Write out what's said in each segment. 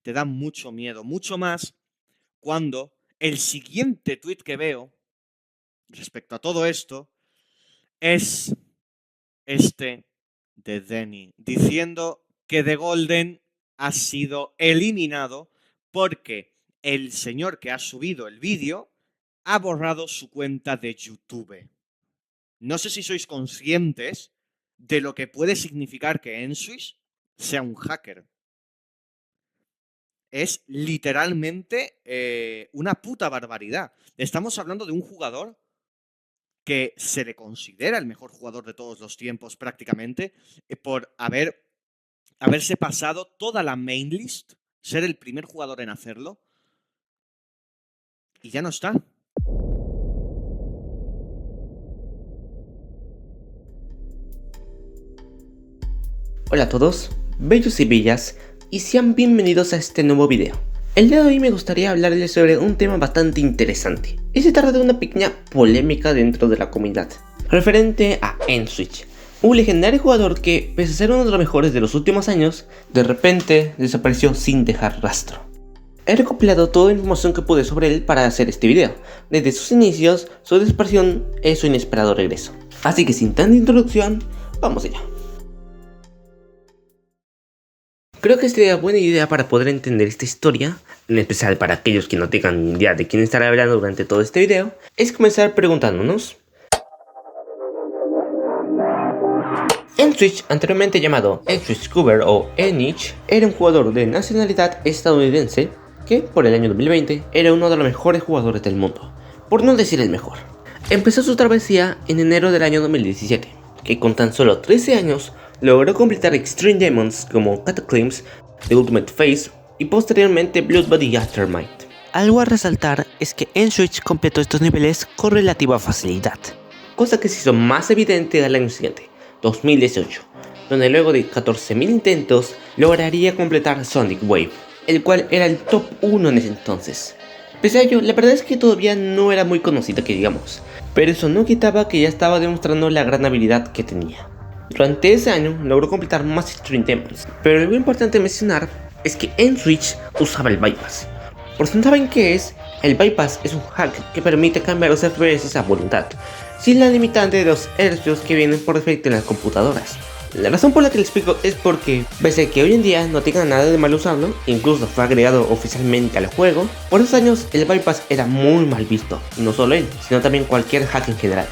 te da mucho miedo, mucho más cuando el siguiente tweet que veo respecto a todo esto es este de Denny, diciendo que The Golden ha sido eliminado porque el señor que ha subido el vídeo ha borrado su cuenta de YouTube. No sé si sois conscientes de lo que puede significar que Enswitch sea un hacker. Es literalmente una puta barbaridad. Estamos hablando de un jugador que se le considera el mejor jugador de todos los tiempos prácticamente, por haberse pasado toda la main list, ser el primer jugador en hacerlo, y ya no está. Hola a todos, bellos y bellas, y sean bienvenidos a este nuevo video. El día de hoy me gustaría hablarles sobre un tema bastante interesante, y se trata de una pequeña polémica dentro de la comunidad, referente a Enswitch, un legendario jugador que, pese a ser uno de los mejores de los últimos años, de repente desapareció sin dejar rastro. He recopilado toda la información que pude sobre él para hacer este video, desde sus inicios, su desaparición y su inesperado regreso. Así que sin tanta introducción, vamos allá. Creo que sería buena idea para poder entender esta historia, en especial para aquellos que no tengan idea de quién estará hablando durante todo este video, es comenzar preguntándonos: Enswitch, anteriormente llamado Enswitch Cover o Enich, era un jugador de nacionalidad estadounidense que, por el año 2020, era uno de los mejores jugadores del mundo, por no decir el mejor. Empezó su travesía en enero del año 2017, que con tan solo 13 años logró completar Extreme Demons como Cataclysms, The Ultimate Phase y posteriormente Bloodbody Aftermind. Algo a resaltar es que Enswitch completó estos niveles con relativa facilidad, Cosa que se hizo más evidente al año siguiente, 2018, donde luego de 14.000 intentos lograría completar Sonic Wave, el cual era el top 1 en ese entonces. Pese a ello, la verdad es que todavía no era muy conocida que digamos, pero eso no quitaba que ya estaba demostrando la gran habilidad que tenía. Durante ese año logró completar más Extreme Demons, pero algo importante mencionar es que Enswitch usaba el Bypass. Por si no saben qué es, el Bypass es un hack que permite cambiar los FPS a voluntad, sin la limitante de los hercios que vienen por defecto en las computadoras. La razón por la que les explico es porque, pese a que hoy en día no tenga nada de mal usarlo, incluso fue agregado oficialmente al juego, por esos años el Bypass era muy mal visto, y no solo él, sino también cualquier hack en general,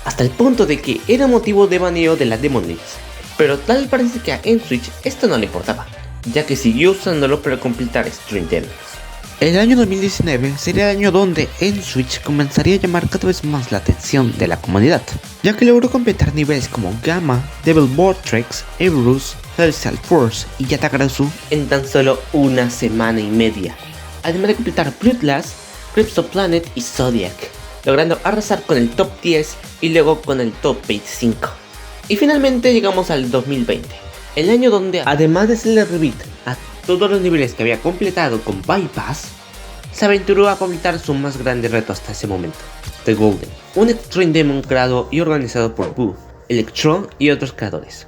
hasta el punto de que era motivo de baneo de la Demon Leagues. Pero tal parece que a Enswitch esto no le importaba, ya que siguió usándolo para completar Extreme Demons. el año 2019 sería el año donde Enswitch comenzaría a llamar cada vez más la atención de la comunidad, ya que logró completar niveles como Gamma, Devil Vortex, Everus, Celestial Force y Yatagarasu En tan solo una semana y media, además de completar Bloodlust, Cryptoplanet y Zodiac, logrando arrasar con el top 10 y luego con el top 25. Y finalmente llegamos al 2020, el año donde, además de hacerle rebeat a todos los niveles que había completado con Bypass, se aventuró a completar su más grande reto hasta ese momento, The Golden, un Extreme Demon creado y organizado por Boo, Electro y otros creadores.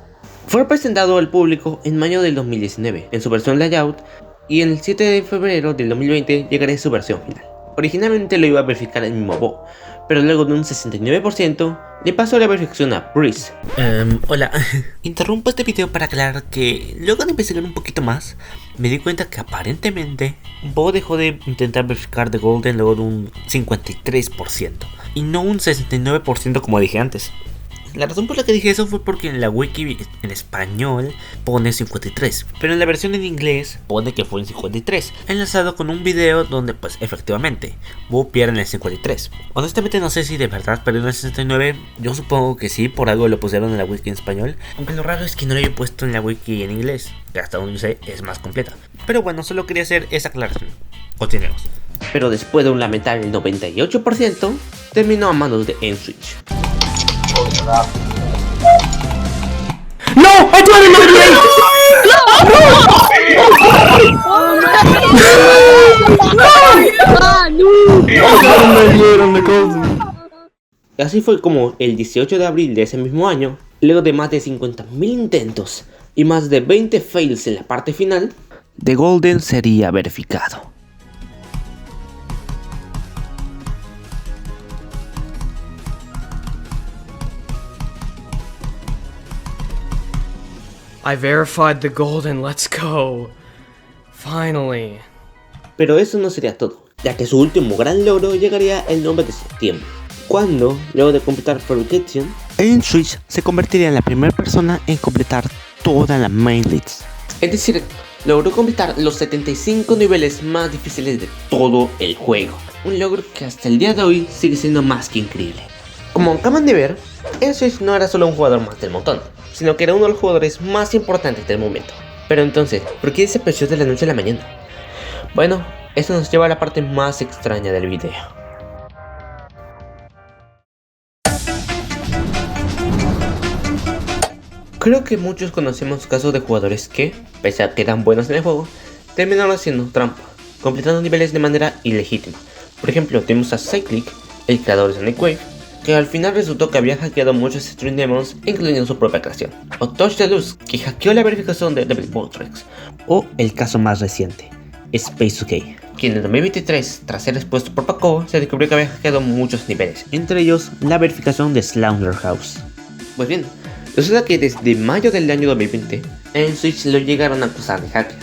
Fue presentado al público en mayo del 2019 en su versión layout, y en el 7 de febrero del 2020 llegaría su versión final. Originalmente lo iba a verificar el mismo Bo, pero luego de un 69% le pasó la verificación a Breeze. Hola, interrumpo este video para aclarar que luego de investigar un poquito más, me di cuenta que aparentemente Bo dejó de intentar verificar The Golden luego de un 53% y no un 69% como dije antes. La razón por la que dije eso fue porque en la wiki en español pone 53, pero en la versión en inglés pone que fue en 53, enlazado con un video donde pues efectivamente Bo pierde en el 53. Honestamente no sé si de verdad perdió en el 69, yo supongo que sí, por algo lo pusieron en la wiki en español, aunque lo raro es que no lo haya puesto en la wiki en inglés, que hasta donde sé es más completa. Pero bueno, solo quería hacer esa aclaración. Continuemos. Pero después de un lamentable 98%, terminó a manos de Enswitch. ¡No! ¡Ayúdame, Y así fue como el 18 de abril de ese mismo año, luego de más de 50.000 intentos y más de 20 fails en la parte final, The Golden sería verificado. I verified the Golden, let's go. Finally. Pero eso no sería todo, ya que su último gran logro llegaría el 9 de septiembre, cuando, luego de completar Fabrication, en Switch se convertiría en la primera persona en completar toda la main list. Es decir, logró completar los 75 niveles más difíciles de todo el juego, un logro que hasta el día de hoy sigue siendo más que increíble. Como acaban de ver, en Switch no era solo un jugador más del montón, sino que era uno de los jugadores más importantes del momento. Pero entonces, ¿por qué desapareció de la noche a la mañana? Bueno, eso nos lleva a la parte más extraña del video. Creo que muchos conocemos casos de jugadores que, pese a que eran buenos en el juego, terminaron haciendo trampa, completando niveles de manera ilegítima. Por ejemplo, tenemos a Cyclic, el creador de Sonic Wave, que al final resultó que había hackeado muchos Stream Demons, incluyendo su propia creación. O Touch the Luz, que hackeó la verificación de Devil Vortex. O el caso más reciente, Space UK, quien en 2023, tras ser expuesto por Paco, se descubrió que había hackeado muchos niveles, entre ellos la verificación de Slaughterhouse. Pues bien, resulta que desde mayo del año 2020, en Switch lo llegaron a acusar de hacker,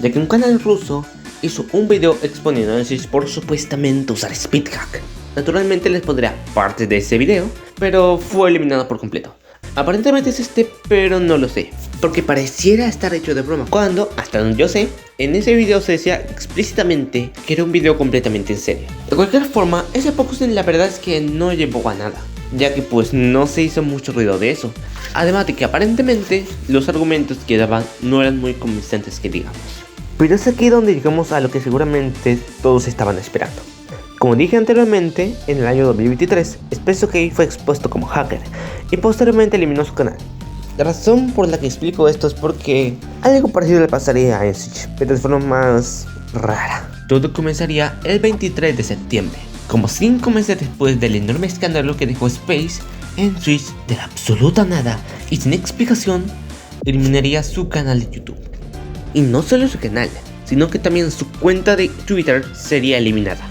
ya que un canal ruso hizo un video exponiendo a Switch por supuestamente usar SpeedHack. Naturalmente les pondré partes de ese video, pero fue eliminado por completo. Aparentemente es pero no lo sé, porque pareciera estar hecho de broma, cuando, hasta donde yo sé, en ese video se decía explícitamente que era un video completamente en serio. De cualquier forma, ese Pokusen la verdad es que no llevó a nada, ya que pues no se hizo mucho ruido de eso. Además de que aparentemente los argumentos que daban no eran muy convincentes que digamos. Pero es aquí donde llegamos a lo que seguramente todos estaban esperando. Como dije anteriormente, en el año 2023, Space OK fue expuesto como hacker y posteriormente eliminó su canal. La razón por la que explico esto es porque algo parecido le pasaría a Switch, pero de forma más rara. Todo comenzaría el 23 de septiembre, como 5 meses después del enorme escándalo que dejó Space. En Switch, de la absoluta nada y sin explicación, eliminaría su canal de YouTube. Y no solo su canal, sino que también su cuenta de Twitter sería eliminada.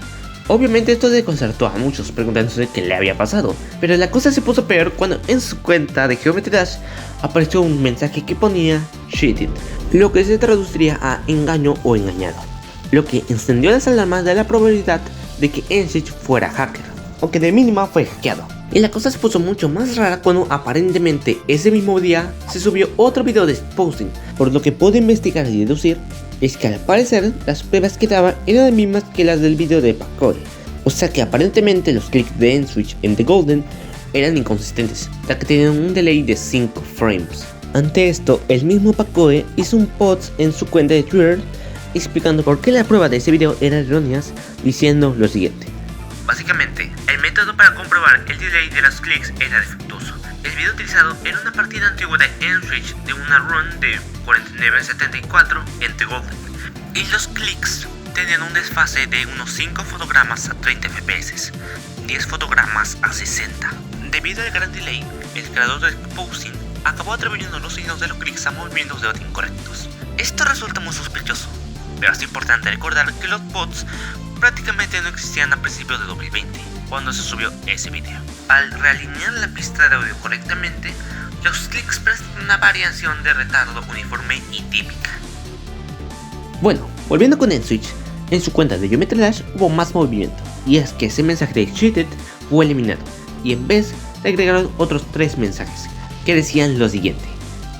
Obviamente esto desconcertó a muchos preguntándose qué le había pasado, pero la cosa se puso peor cuando en su cuenta de Geometry Dash apareció un mensaje que ponía cheated, lo que se traduciría a engaño o engañado, lo que encendió las alarmas de la probabilidad de que N-Switch fuera hacker, o que de mínima fue hackeado. Y la cosa se puso mucho más rara cuando aparentemente ese mismo día se subió otro video de exposing, por lo que puedo investigar y deducir es que al parecer las pruebas que daba eran las mismas que las del video de Pacoe, o sea que aparentemente los clics de N-Switch en The Golden eran inconsistentes, ya que tenían un delay de 5 frames. Ante esto, el mismo Pacoe hizo un post en su cuenta de Twitter explicando por qué la prueba de ese video era errónea, diciendo lo siguiente. Básicamente, el método para comprobar el delay de los clics era defectuoso. El video utilizado era una partida antigua de N-Switch de una run de 49-74 en The Golden, y los clics tenían un desfase de unos 5 fotogramas a 30 fps, 10 fotogramas a 60. Debido al gran delay, el creador de Exposing acabó atribuyendo los signos de los clics a movimientos de bot incorrectos. Esto resulta muy sospechoso, pero es importante recordar que los bots prácticamente no existían a principios de 2020, cuando se subió ese video. Al realinear la pista de audio correctamente, los clics presentan una variación de retardo uniforme y típica. Bueno, volviendo con N-Switch, en su cuenta de Geometry Dash hubo más movimiento, y es que ese mensaje de cheated fue eliminado, y en vez le agregaron otros 3 mensajes, que decían lo siguiente.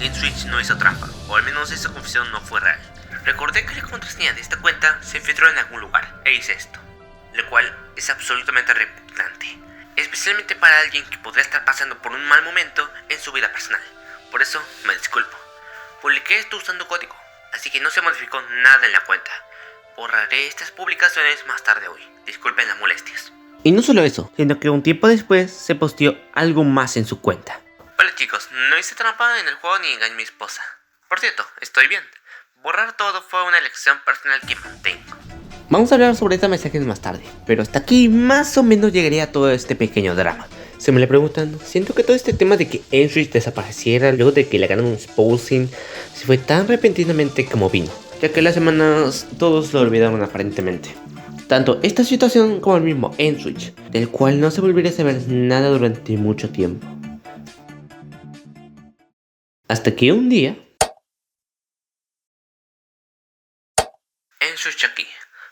N-Switch no hizo trampa, o al menos esa confesión no fue real. Recordé que la contraseña de esta cuenta se filtró en algún lugar, e hice esto, lo cual es absolutamente repugnante, especialmente para alguien que podría estar pasando por un mal momento en su vida personal. Por eso me disculpo. Publiqué esto usando código, así que no se modificó nada en la cuenta. Borraré estas publicaciones más tarde hoy, disculpen las molestias. Y no solo eso, sino que un tiempo después se posteó algo más en su cuenta. Hola chicos, no hice trampa en el juego ni engañé a mi esposa. Por cierto, estoy bien. Borrar todo fue una elección personal que mantengo. Vamos a hablar sobre estos mensajes más tarde, pero hasta aquí más o menos llegaría todo este pequeño drama. Se me le preguntan, siento que todo este tema de que N-Switch desapareciera luego de que le ganaron un exposing se fue tan repentinamente como vino, ya que las semanas todos lo olvidaron aparentemente. Tanto esta situación como el mismo N-Switch, del cual no se volvería a saber nada durante mucho tiempo. Hasta que un día... N-Switch aquí.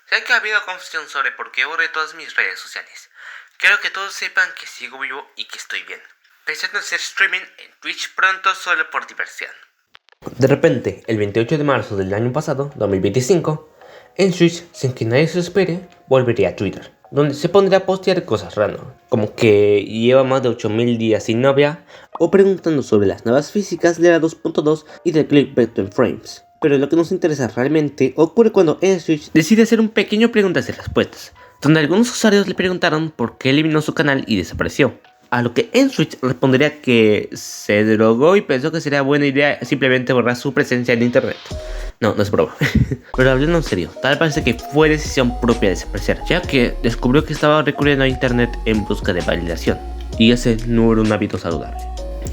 Sé que ha habido confusión sobre por qué borré todas mis redes sociales. Quiero que todos sepan que sigo vivo y que estoy bien. Pensando en hacer streaming en Twitch pronto solo por diversión. De repente, el 28 de marzo del año pasado, 2025, N-Switch, sin que nadie se lo espere, volvería a Twitter, donde se pondría a postear cosas random, como que lleva más de 8000 días sin novia, o preguntando sobre las nuevas físicas de la 2.2 y del clickbait en frames. Pero lo que nos interesa realmente ocurre cuando N-Switch decide hacer un pequeño preguntas y respuestas, donde algunos usuarios le preguntaron por qué eliminó su canal y desapareció. A lo que N-Switch respondería que se drogó y pensó que sería buena idea simplemente borrar su presencia en internet. No es broma. Pero hablando en serio, tal parece que fue decisión propia de desaparecer, ya que descubrió que estaba recurriendo a internet en busca de validación, y ese no era un hábito saludable.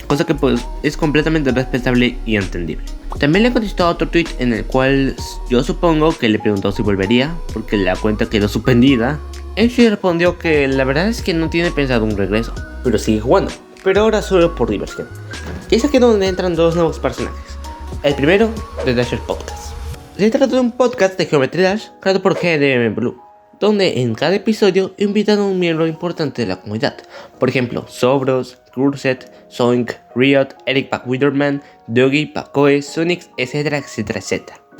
Cosa que pues es completamente respetable y entendible. También le contestó a otro tweet en el cual yo supongo que le preguntó si volvería, porque la cuenta quedó suspendida. N-Switch respondió que la verdad es que no tiene pensado un regreso, pero sigue jugando, pero ahora solo por diversión. Y es aquí donde entran dos nuevos personajes. El primero, The Dasher Podcast. Se trata de un podcast de Geometry Dash creado por GDM Blue, donde en cada episodio invitan a un miembro importante de la comunidad. Por ejemplo, Sobros, Curset, Zoink, Riot, Eric Widerman, Dougie, Pacoe, Sonix, etcétera.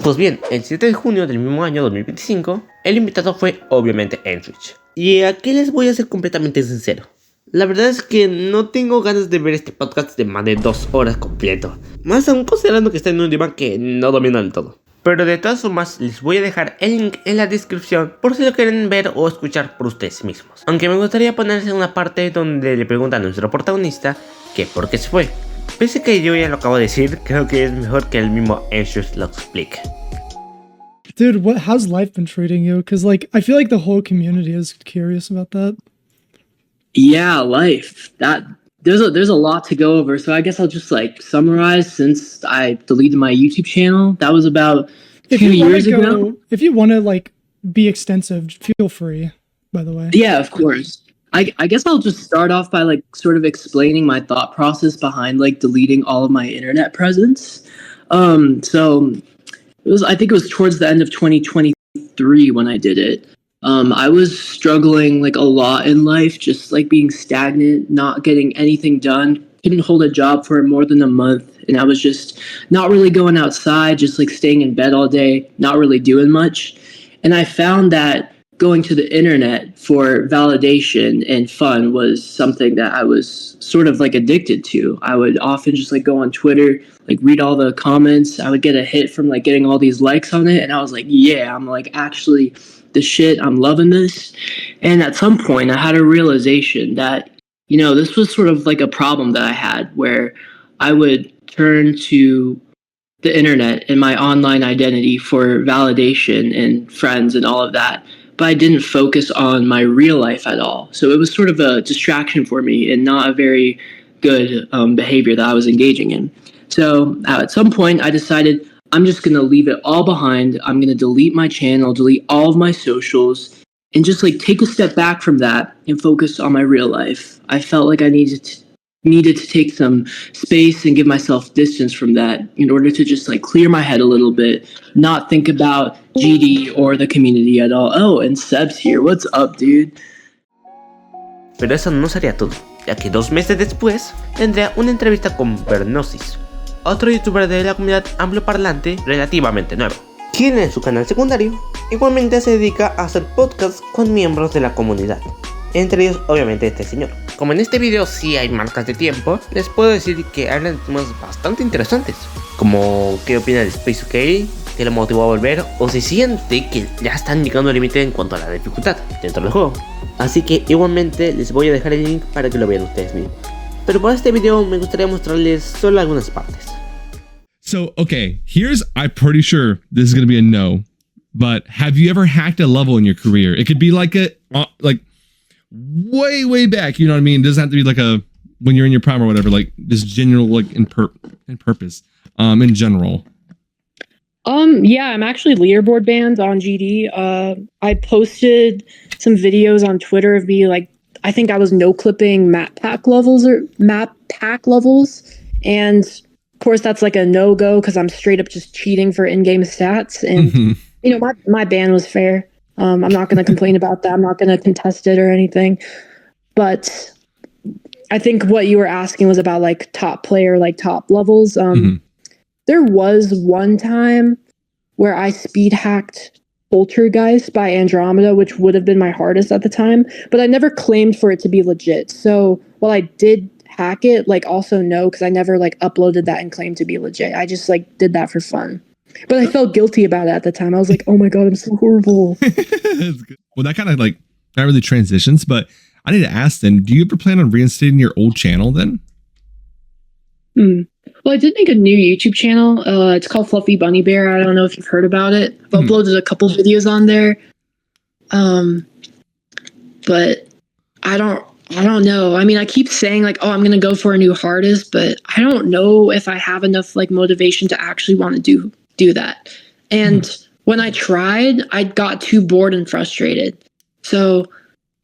Pues bien, el 7 de junio del mismo año 2025, el invitado fue obviamente N-Switch. Y aquí les voy a ser completamente sincero. La verdad es que no tengo ganas de ver este podcast de más de 2 horas completo. Más aún considerando que está en un idioma que no domino del todo. Pero de todas formas les voy a dejar el link en la descripción por si lo quieren ver o escuchar por ustedes mismos. Aunque me gustaría ponerse una parte donde le pregunta a nuestro protagonista que por qué se fue. Pese que yo ya lo acabo de decir, creo que es mejor que el mismo N-Switch lo explique. Dude, how's life been treating you? Because, like, I feel like the whole community is curious about that. Yeah, life. There's a lot to go over, so I guess I'll just like summarize since I deleted my YouTube channel. That was about 2 years ago. If you want to like be extensive, feel free, by the way. Yeah, of course. I guess I'll just start off by like sort of explaining my thought process behind like deleting all of my internet presence. So I think it was towards the end of 2023 when I did it. I was struggling like a lot in life, just like being stagnant, not getting anything done. Couldn't hold a job for more than a month, and I was just not really going outside, just like staying in bed all day, not really doing much. And I found that going to the internet for validation and fun was something that I was sort of like addicted to. I would often just like go on Twitter, like read all the comments. I would get a hit from like getting all these likes on it, and I was like, yeah, I'm like actually the shit, I'm loving this. And at some point I had a realization that, you know, this was sort of like a problem that I had where I would turn to the internet and my online identity for validation and friends and all of that, but I didn't focus on my real life at all. So it was sort of a distraction for me and not a very good behavior that I was engaging in. So at some point I decided I'm just going to leave it all behind. I'm going to delete my channel, delete all of my socials, and just like take a step back from that and focus on my real life. I felt like I needed to take some space and give myself distance from that in order to just like clear my head a little bit, not think about GD or the community at all. Oh, and Seb's here. What's up, dude? Pero eso no sería todo, ya que 2 meses después tendría una entrevista con Bernosis, otro youtuber de la comunidad angloparlante relativamente nuevo, quien en su canal secundario igualmente se dedica a hacer podcasts con miembros de la comunidad, entre ellos obviamente este señor. Como en este video sí hay marcas de tiempo, les puedo decir que hablan de temas bastante interesantes, como qué opina de Space UK, qué le motivó a volver, o si siente que ya están llegando al límite en cuanto a la dificultad dentro del juego. Así que igualmente les voy a dejar el link para que lo vean ustedes mismos. Pero para este video me gustaría mostrarles solo algunas partes. So, okay, I'm pretty sure this is going to be a no, but have you ever hacked a level in your career? It could be like way back, you know what I mean? It doesn't have to be like when you're in your prime or whatever, like this general, like in purpose, in general. Yeah, I'm actually leaderboard banned on GD. I posted some videos on Twitter of me like I think I was no clipping map pack levels, and of course that's like a no go because I'm straight up just cheating for in-game stats. And you know my ban was fair. I'm not going to complain about that. I'm not going to contest it or anything. But I think what you were asking was about like top player, like top levels. There was one time where I speed hacked Poltergeist by Andromeda, which would have been my hardest at the time, but I never claimed for it to be legit. So while I did hack it, like also no, because I never like uploaded that and claimed to be legit. I just like did that for fun. But I felt guilty about it at the time. I was like, oh my god, I'm so horrible. That's good. Well, that kind of like not really transitions, but I need to ask then, do you ever plan on reinstating your old channel then? Well, I did make a new YouTube channel. It's called Fluffy Bunny Bear. I don't know if you've heard about it. I've uploaded a couple videos on there. But I don't know. I mean, I keep saying like, oh, I'm going to go for a new hardest, but I don't know if I have enough like motivation to actually want to do that. And when I tried, I got too bored and frustrated. So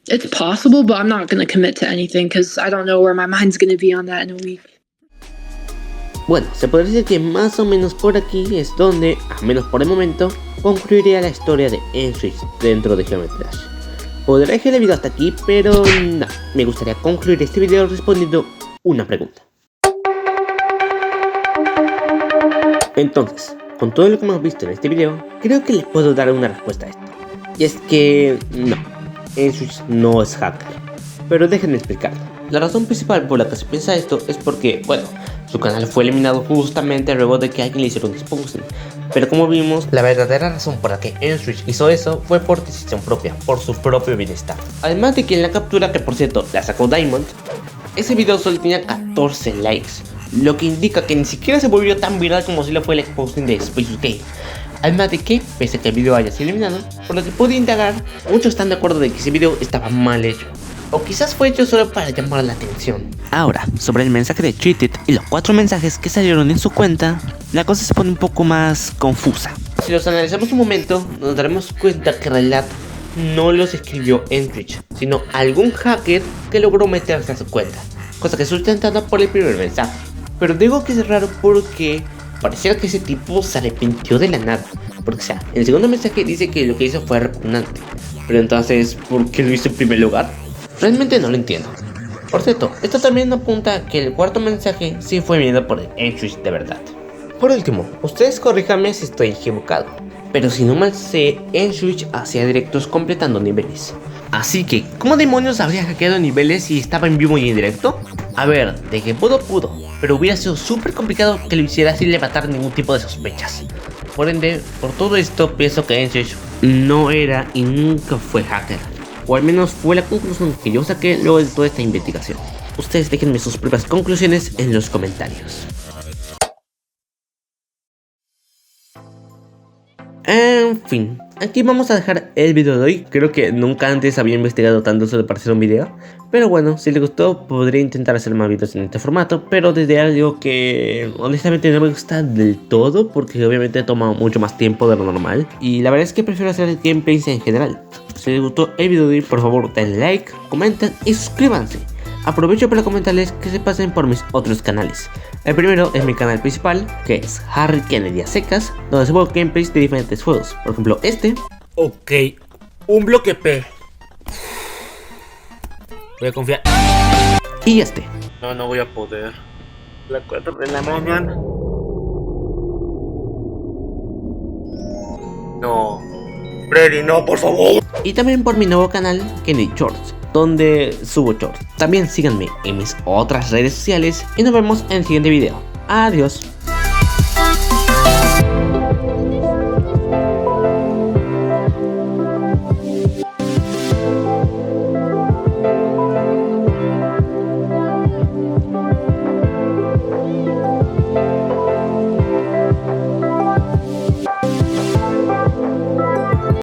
it's possible, but I'm not going to commit to anything because I don't know where my mind's going to be on that in a week. Bueno, se podría decir que más o menos por aquí es donde, al menos por el momento, concluiría la historia de N-Switch dentro de Geometry Dash. Podría dejar el video hasta aquí, pero no, me gustaría concluir este video respondiendo una pregunta. Entonces, con todo lo que hemos visto en este video, creo que les puedo dar una respuesta a esto. Y es que no, N-Switch no es hacker. Pero déjenme explicarlo. La razón principal por la que se piensa esto es porque, bueno, su canal fue eliminado justamente luego de que alguien le hiciera un exposing. Pero como vimos, la verdadera razón por la que N-Switch hizo eso fue por decisión propia, por su propio bienestar. Además de que en la captura, que por cierto la sacó Diamond, ese video solo tenía 14 likes, lo que indica que ni siquiera se volvió tan viral como si lo fue el exposing de Space UK. Además de que, pese a que el video haya sido eliminado, por lo que pude indagar, muchos están de acuerdo de que ese video estaba mal hecho. O quizás fue hecho solo para llamar la atención. Ahora, sobre el mensaje de Cheated y los 4 mensajes que salieron en su cuenta, la cosa se pone un poco más confusa. Si los analizamos un momento, nos daremos cuenta que en realidad no los escribió N-Switch, sino algún hacker que logró meterse a su cuenta, cosa que es sustentada por el primer mensaje. Pero digo que es raro porque pareciera que ese tipo se arrepintió de la nada. Porque o sea, el segundo mensaje dice que lo que hizo fue repugnante. Pero entonces, ¿por qué lo hizo en primer lugar? Realmente no lo entiendo. Por cierto, esto también apunta a que el cuarto mensaje sí fue enviado por el N-Switch de verdad. Por último, ustedes corríjanme si estoy equivocado, pero si no mal sé, N-Switch hacía directos completando niveles. Así que, ¿cómo demonios habría hackeado niveles si estaba en vivo y en directo? A ver, de que pudo, pero hubiera sido súper complicado que lo hiciera sin levantar ningún tipo de sospechas. Por ende, por todo esto pienso que N-Switch no era y nunca fue hacker. O al menos fue la conclusión que yo saqué luego de toda esta investigación. Ustedes déjenme sus propias conclusiones en los comentarios. En fin, aquí vamos a dejar el video de hoy. Creo que nunca antes había investigado tanto sobre para hacer un video. Pero bueno, si les gustó podría intentar hacer más videos en este formato. Pero desde algo que honestamente no me gusta del todo, porque obviamente toma mucho más tiempo de lo normal. Y la verdad es que prefiero hacer gameplays en general. Si les gustó el video de hoy, por favor denle like, comenten y suscríbanse. Aprovecho para comentarles que se pasen por mis otros canales. El primero es mi canal principal, que es Harry Kennedy a secas, donde subo gameplays de diferentes juegos. Por ejemplo este. Ok, un bloque P. Voy a confiar. Y este. No voy a poder. Las 4 de la mañana. No. Freddy, no, por favor. Y también por mi nuevo canal, Kennedy Shorts, donde subo shorts. También síganme en mis otras redes sociales y nos vemos en el siguiente video. Adiós.